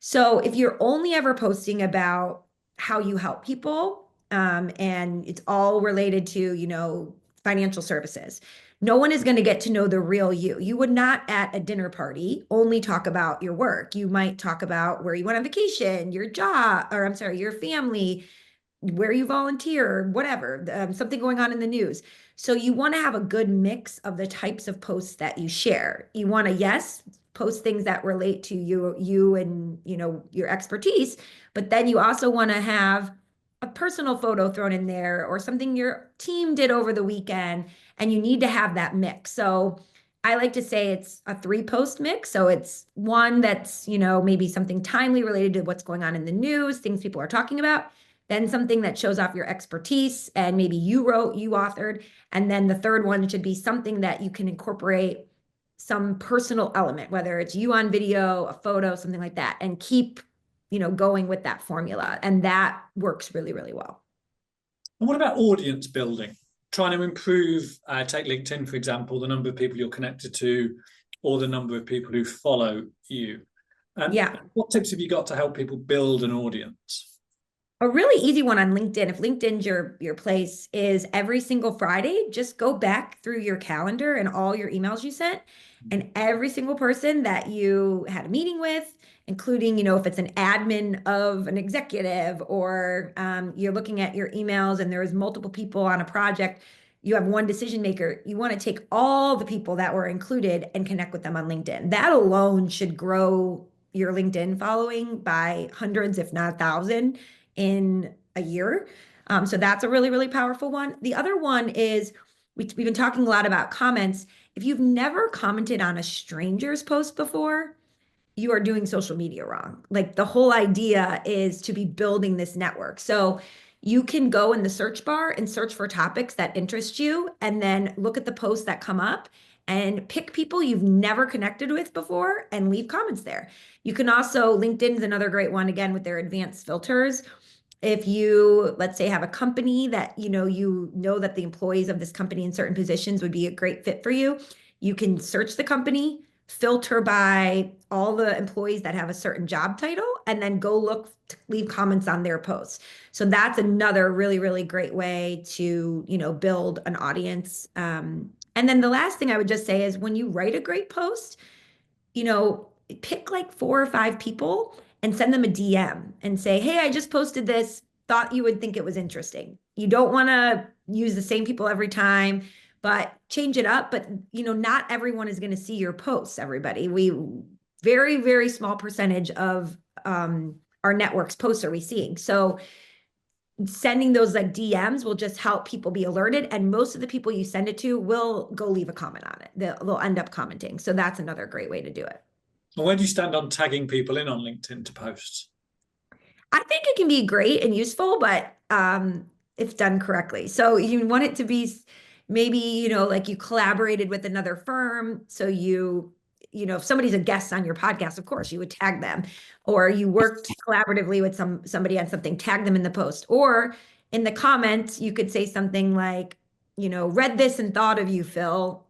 So if you're only ever posting about how you help people, and it's all related to, financial services, no one is going to get to know the real you. You would not at a dinner party only talk about your work. You might talk about where you went on vacation, your job, or I'm sorry, your family, where you volunteer, whatever, something going on in the news. So you want to have a good mix of the types of posts that you share. You want to, yes, post things that relate to you and, your expertise, but then you also want to have a personal photo thrown in there or something your team did over the weekend, and you need to have that mix. So I like to say it's a 3-post mix. So it's one that's, maybe something timely related to what's going on in the news, things people are talking about, then something that shows off your expertise and maybe you wrote, you authored, and then the third one should be something that you can incorporate some personal element, whether it's you on video, a photo, something like that, and keep going with that formula. And that works really, really well. And what about audience building? Trying to improve, take LinkedIn, for example, the number of people you're connected to or the number of people who follow you. And Yeah. what tips have you got to help people build an audience? A really easy one on LinkedIn, if LinkedIn's your place, is every single Friday, just go back through your calendar and all your emails you sent, and every single person that you had a meeting with, including, if it's an admin of an executive, or you're looking at your emails and there's multiple people on a project, you have one decision maker, you want to take all the people that were included and connect with them on LinkedIn. That alone should grow your LinkedIn following by hundreds, if not 1,000 in a year. So that's a really, really powerful one. The other one is we've been talking a lot about comments. If you've never commented on a stranger's post before, you are doing social media wrong. Like, the whole idea is to be building this network. So you can go in the search bar and search for topics that interest you, and then look at the posts that come up and pick people you've never connected with before and leave comments there. You can also, LinkedIn is another great one, again, with their advanced filters. If you, let's say, have a company that you know that the employees of this company in certain positions would be a great fit for you, you can search the company, filter by all the employees that have a certain job title, and then go look to leave comments on their posts. So that's another really, really great way to build an audience. And then the last thing I would just say is, when you write a great post, pick like 4 or 5 people and send them a DM and say, hey, I just posted this, thought you would think it was interesting. You don't want to use the same people every time, but change it up. But, not everyone is going to see your posts, everybody. Very, very small percentage of our network's posts are we seeing. So sending those like DMs will just help people be alerted. And most of the people you send it to will go leave a comment on it. They'll end up commenting. So that's another great way to do it. And where do you stand on tagging people in on LinkedIn to posts? I think it can be great and useful, but if done correctly. So you want it to be maybe, like you collaborated with another firm. So if somebody's a guest on your podcast, of course, you would tag them. Or you worked collaboratively with somebody on something, tag them in the post. Or in the comments, you could say something like, read this and thought of you, Phil.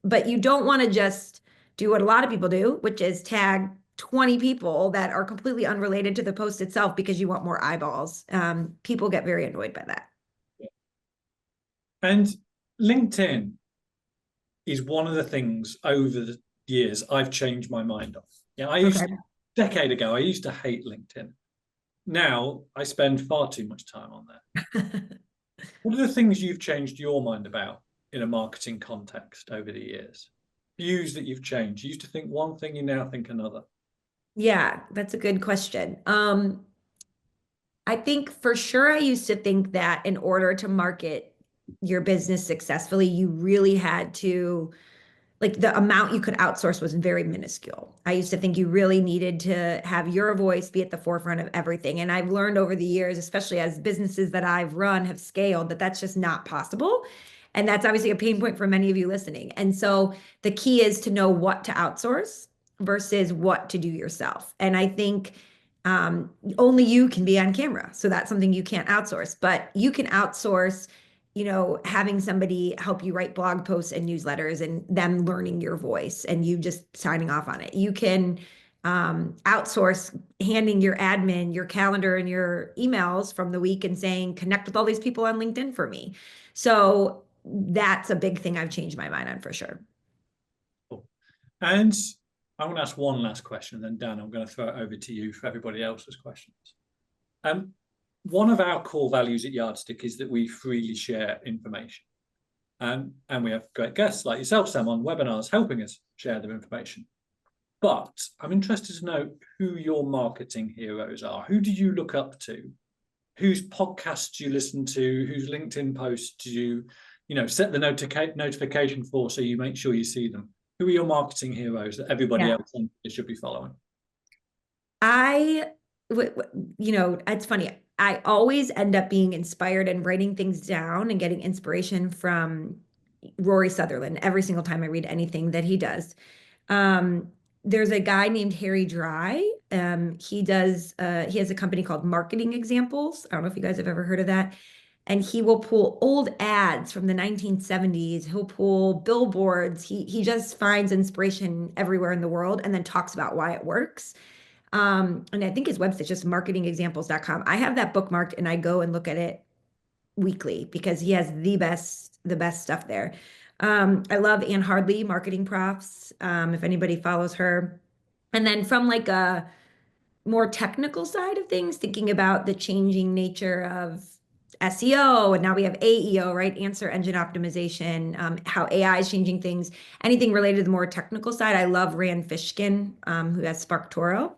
But you don't want to just do what a lot of people do, which is tag 20 people that are completely unrelated to the post itself because you want more eyeballs. People get very annoyed by that. And LinkedIn is one of the things over the years I've changed my mind on. Yeah, a decade ago, I used to hate LinkedIn. Now I spend far too much time on there. What are the things you've changed your mind about in a marketing context over the years? Views that you've changed. You used to think one thing, you now think another. Yeah, that's a good question. I think for sure I used to think that in order to market your business successfully, you really had to, like, the amount you could outsource was very minuscule. I used to think you really needed to have your voice be at the forefront of everything. And I've learned over the years, especially as businesses that I've run have scaled, that that's just not possible. And that's obviously a pain point for many of you listening. And so the key is to know what to outsource versus what to do yourself. And I think only you can be on camera. So that's something you can't outsource, but you can outsource having somebody help you write blog posts and newsletters and them learning your voice and you just signing off on it. You can outsource handing your admin your calendar and your emails from the week and saying, connect with all these people on LinkedIn for me. So that's a big thing I've changed my mind on for sure. Cool. And I want to ask one last question, and then Dan, I'm going to throw it over to you for everybody else's questions. One of our core values at Yardstick is that we freely share information. And we have great guests like yourself, Sam, on webinars helping us share their information. But I'm interested to know who your marketing heroes are. Who do you look up to? Whose podcasts do you listen to? Whose LinkedIn posts do you set the notification for so you make sure you see them? Who are your marketing heroes that everybody else should be following? It's funny. I always end up being inspired and writing things down and getting inspiration from Rory Sutherland every single time I read anything that he does. There's a guy named Harry Dry. He has a company called Marketing Examples. I don't know if you guys have ever heard of that. and he will pull old ads from the 1970s. He'll pull billboards. He just finds inspiration everywhere in the world and then talks about why it works. And I think his website's just marketingexamples.com. I have that bookmarked and I go and look at it weekly because he has the best stuff there. I love Ann Hardley, Marketing Profs, if anybody follows her. And then from like a more technical side of things, thinking about the changing nature of SEO, and now we have AEO, right? Answer engine optimization, how AI is changing things. Anything related to the more technical side, I love Rand Fishkin, who has SparkToro.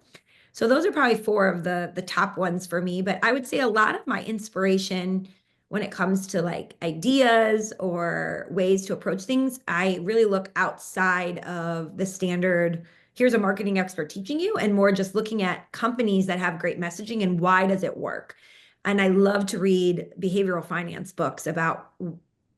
So those are probably four of the top ones for me. But I would say a lot of my inspiration when it comes to like ideas or ways to approach things, I really look outside of the standard, here's a marketing expert teaching you, and more just looking at companies that have great messaging and why does it work. And I love to read behavioral finance books about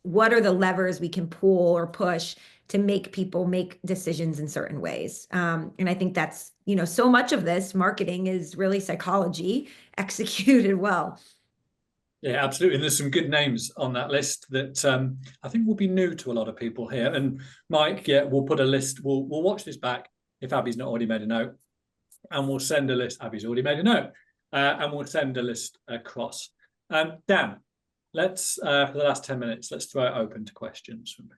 what are the levers we can pull or push to make people make decisions in certain ways. And I think that's, so much of this marketing is really psychology executed well. Yeah, absolutely. And there's some good names on that list that I think will be new to a lot of people here. And Mike, yeah, we'll put a list. We'll watch this back if Abby's not already made a note, and we'll send a list. Abby's already made a note, and we'll send a list across. Dan, let's for the last 10 minutes, let's throw it open to questions from me.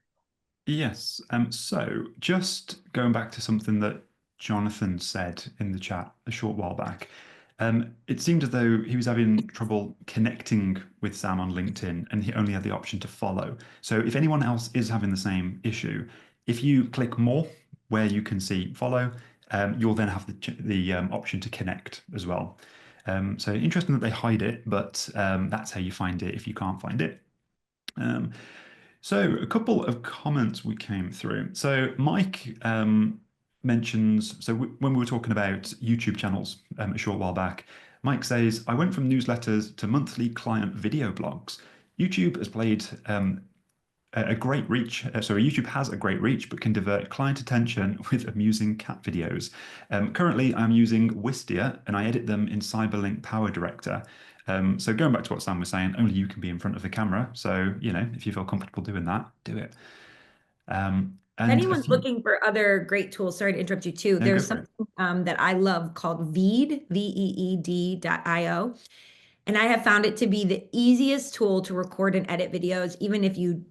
Yes. So just going back to something that Jonathan said in the chat a short while back, it seemed as though he was having trouble connecting with Sam on LinkedIn and he only had the option to follow. So if anyone else is having the same issue, if you click more where you can see follow, you'll then have the option to connect as well. So interesting that they hide it, but that's how you find it if you can't find it. So a couple of comments we came through. So Mike mentions, so when we were talking about YouTube channels a short while back, Mike says, I went from newsletters to monthly client video blogs. YouTube has played a great reach. YouTube has a great reach, but can divert client attention with amusing cat videos. Currently, I'm using Wistia, and I edit them in Cyberlink Power Director. So going back to what Sam was saying, only you can be in front of the camera. So, if you feel comfortable doing that, do it. If anyone's looking for other great tools, sorry to interrupt you too. No, there's something that I love called Veed, VEED.io. And I have found it to be the easiest tool to record and edit videos, even if you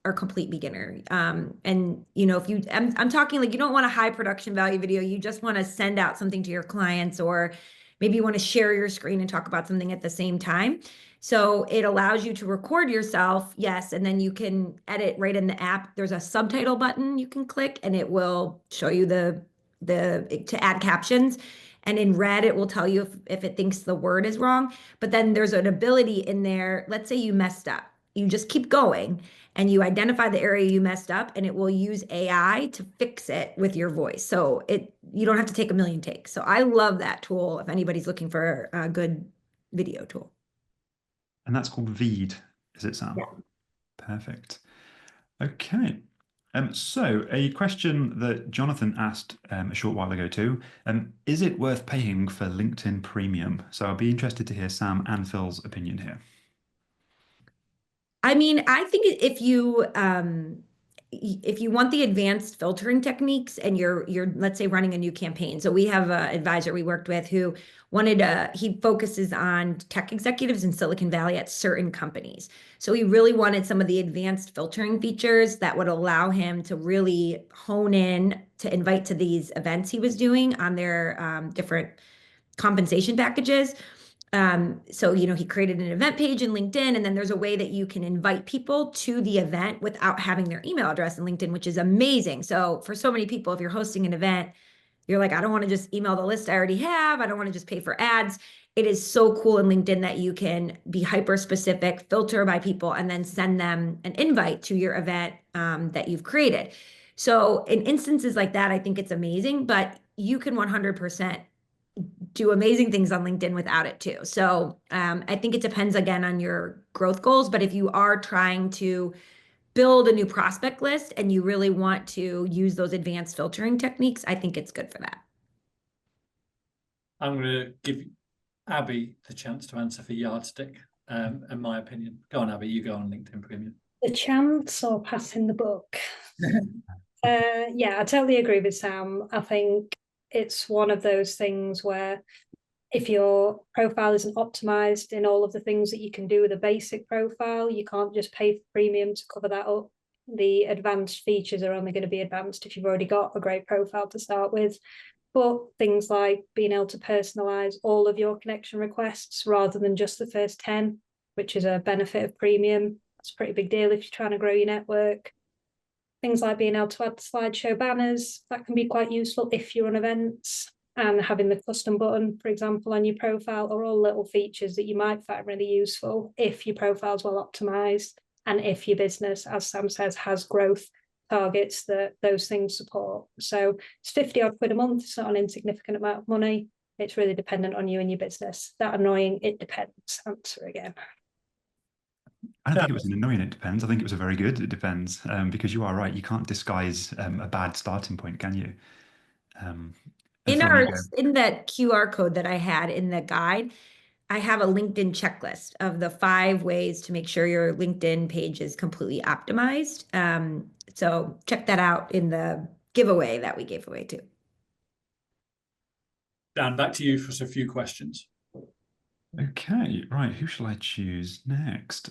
are a complete beginner. And if I'm talking like you don't want a high production value video, you just want to send out something to your clients, or maybe you want to share your screen and talk about something at the same time. So it allows you to record yourself, yes, and then you can edit right in the app. There's a subtitle button you can click, and it will show you to add captions. And in red, it will tell you if it thinks the word is wrong. But then there's an ability in there. Let's say you messed up. You just keep going and you identify the area you messed up, and it will use AI to fix it with your voice. So you don't have to take a million takes. So I love that tool if anybody's looking for a good video tool. And that's called Veed, is it, Sam? Yeah. Perfect. Okay. So a question that Jonathan asked a short while ago too, is it worth paying for LinkedIn Premium? So I'll be interested to hear Sam and Phil's opinion here. I mean, I think if you want the advanced filtering techniques and you're let's say running a new campaign. So we have an advisor we worked with who he focuses on tech executives in Silicon Valley at certain companies. So he really wanted some of the advanced filtering features that would allow him to really hone in to invite to these events he was doing on their different compensation packages. So, he created an event page in LinkedIn, and then there's a way that you can invite people to the event without having their email address in LinkedIn, which is amazing. So for so many people, if you're hosting an event, you're like, I don't want to just email the list I already have. I don't want to just pay for ads. It is so cool in LinkedIn that you can be hyper specific, filter by people, and then send them an invite to your event that you've created. So in instances like that, I think it's amazing, but you can 100% do amazing things on LinkedIn without it too. So I think it depends again on your growth goals, but if you are trying to build a new prospect list and you really want to use those advanced filtering techniques, I think it's good for that. I'm going to give Abby the chance to answer for Yardstick. in my opinion. Go on, Abby, you go on LinkedIn Premium. The chance or passing the book? Yeah, I totally agree with Sam. I think it's one of those things where if your profile isn't optimized in all of the things that you can do with a basic profile, you can't just pay for premium to cover that up. The advanced features are only going to be advanced if you've already got a great profile to start with. But things like being able to personalize all of your connection requests rather than just the first 10, which is a benefit of premium. That's a pretty big deal if you're trying to grow your network. Things like being able to add slideshow banners, that can be quite useful if you run events, and having the custom button, for example, on your profile are all little features that you might find really useful if your profile's well optimized and if your business, as Sam says, has growth targets that those things support. So it's 50 odd quid a month. It's not an insignificant amount of money. It's really dependent on you and your business. That annoying, it depends answer again. I don't think it was an annoying it depends. I think it was a very good it depends, because you are right. You can't disguise a bad starting point, can you? In that QR code that I had in the guide, I have a LinkedIn checklist of the 5 ways to make sure your LinkedIn page is completely optimized. So check that out in the giveaway that we gave away too. Dan, back to you for a few questions. Okay, right. Who shall I choose next?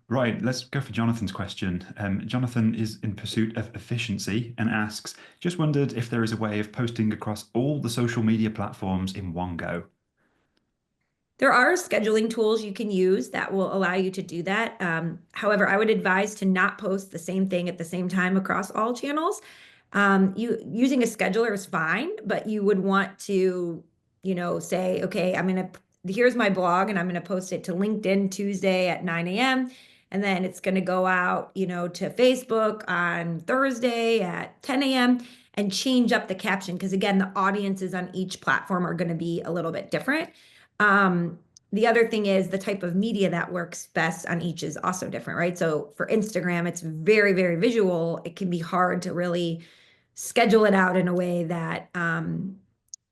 Right, let's go for Jonathan's question. Jonathan is in pursuit of efficiency and asks, just wondered if there is a way of posting across all the social media platforms in one go. There are scheduling tools you can use that will allow you to do that. However, I would advise to not post the same thing at the same time across all channels. Using a scheduler is fine, but you would want to, say, okay, here's my blog and I'm going to post it to LinkedIn Tuesday at 9 a.m. And then it's going to go out, to Facebook on Thursday at 10 a.m. and change up the caption. Because again, the audiences on each platform are going to be a little bit different. The other thing is the type of media that works best on each is also different, right? So for Instagram, it's very, very visual. It can be hard to really schedule it out in a way that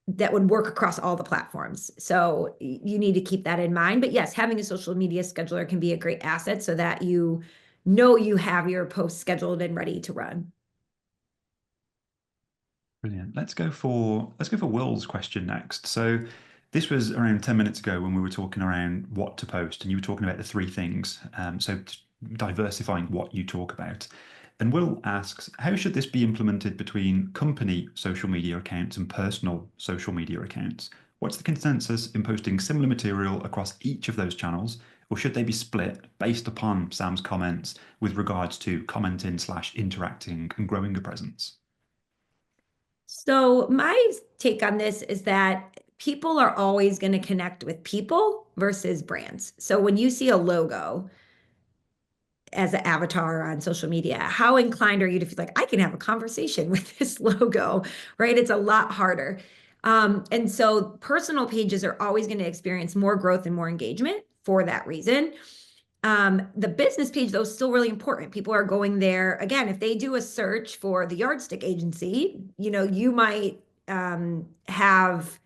that would work across all the platforms. So you need to keep that in mind. But yes, having a social media scheduler can be a great asset so that you have your posts scheduled and ready to run. Brilliant. Let's go for Will's question next. So this was around 10 minutes ago when we were talking around what to post, and you were talking about the 3 things. So diversifying what you talk about. And Will asks, how should this be implemented between company social media accounts and personal social media accounts? What's the consensus in posting similar material across each of those channels, or should they be split based upon Sam's comments with regards to commenting / interacting and growing a presence? So my take on this is that people are always going to connect with people versus brands. So when you see a logo as an avatar on social media, how inclined are you to feel like I can have a conversation with this logo, right? It's a lot harder. And so personal pages are always going to experience more growth and more engagement for that reason. The business page, though, is still really important. People are going there. Again, if they do a search for the yardstick agency, you might have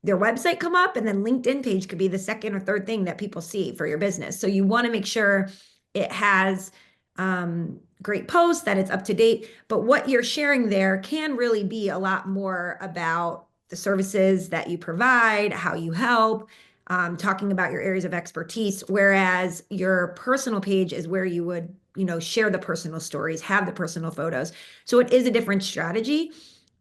their website come up, and then LinkedIn page could be the second or third thing that people see for your business. So you want to make sure it has great posts, that it's up to date. But what you're sharing there can really be a lot more about the services that you provide, how you help, talking about your areas of expertise, whereas your personal page is where you would, share the personal stories, have the personal photos. So it is a different strategy.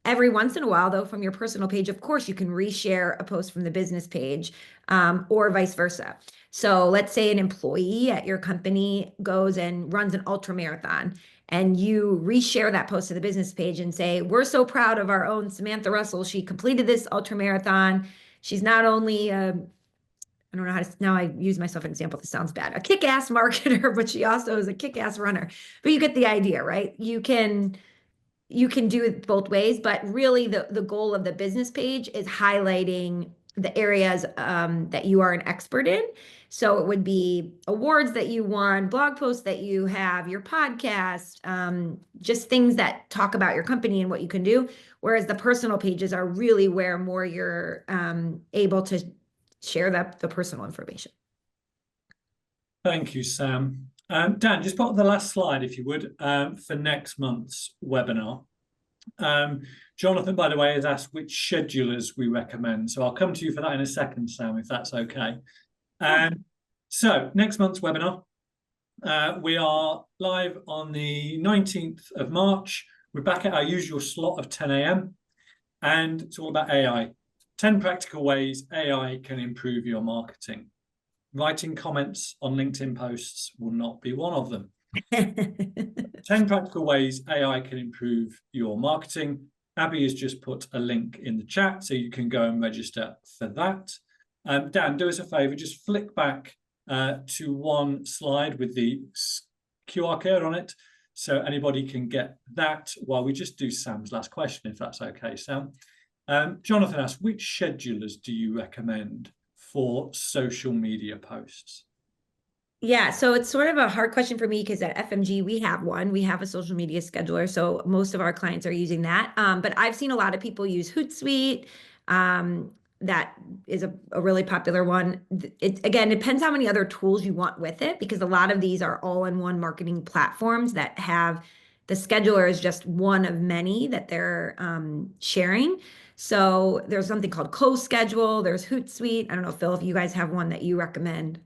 Every once in a while, though, from your personal page, of course, you can reshare a post from the business page, or vice versa. So let's say an employee at your company goes and runs an ultra marathon, and you reshare that post to the business page and say, we're so proud of our own Samantha Russell. She completed this ultra marathon. She's not only I don't know how to, now I use myself as an example. This sounds bad. A kick-ass marketer, but she also is a kick-ass runner. But you get the idea, right? You can do it both ways, but really the goal of the business page is highlighting the areas that you are an expert in. So it would be awards that you won, blog posts that you have, your podcast, just things that talk about your company and what you can do. Whereas the personal pages are really where more you're able to share the personal information. Thank you, Sam. Dan, just put up the last slide, if you would, for next month's webinar. Jonathan, by the way, has asked which schedulers we recommend. So I'll come to you for that in a second, Sam, if that's okay. So next month's webinar, we are live on the 19th of March. We're back at our usual slot of 10 a.m. and it's all about AI. 10 practical ways AI can improve your marketing. Writing comments on LinkedIn posts will not be one of them. 10 practical ways AI can improve your marketing. Abby has just put a link in the chat so you can go and register for that. Dan, do us a favor, just flick back to one slide with the QR code on it so anybody can get that while we just do Sam's last question, if that's okay, Sam. Jonathan asked, which schedulers do you recommend for social media posts? Yeah, so it's sort of a hard question for me because at FMG, we have one. We have a social media scheduler. So most of our clients are using that. But I've seen a lot of people use Hootsuite. That is a really popular one. It, again, depends how many other tools you want with it, because a lot of these are all-in-one marketing platforms that have the scheduler is just one of many that they're sharing. So there's something called CoSchedule. There's Hootsuite. I don't know, Phil, if you guys have one that you recommend.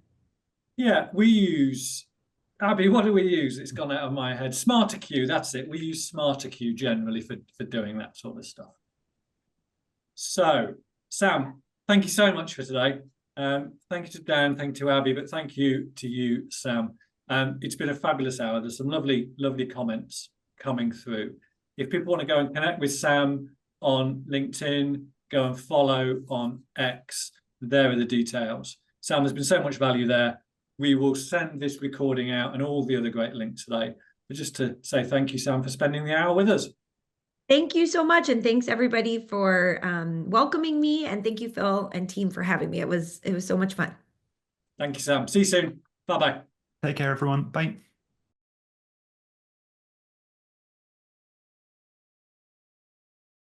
Yeah, we use, Abby, what do we use? It's gone out of my head. SmarterQ, that's it. We use SmarterQ generally for doing that sort of stuff. So, Sam, thank you so much for today. Thank you to Dan, thank you to Abby, but thank you to you, Sam. It's been a fabulous hour. There's some lovely, lovely comments coming through. If people want to go and connect with Sam on LinkedIn, go and follow on X, there are the details. Sam, there's been so much value there. We will send this recording out and all the other great links today. But just to say thank you, Sam, for spending the hour with us. Thank you so much. And thanks everybody for welcoming me. And thank you, Phil and team, for having me. It was so much fun. Thank you, Sam. See you soon. Bye-bye. Take care, everyone. Bye.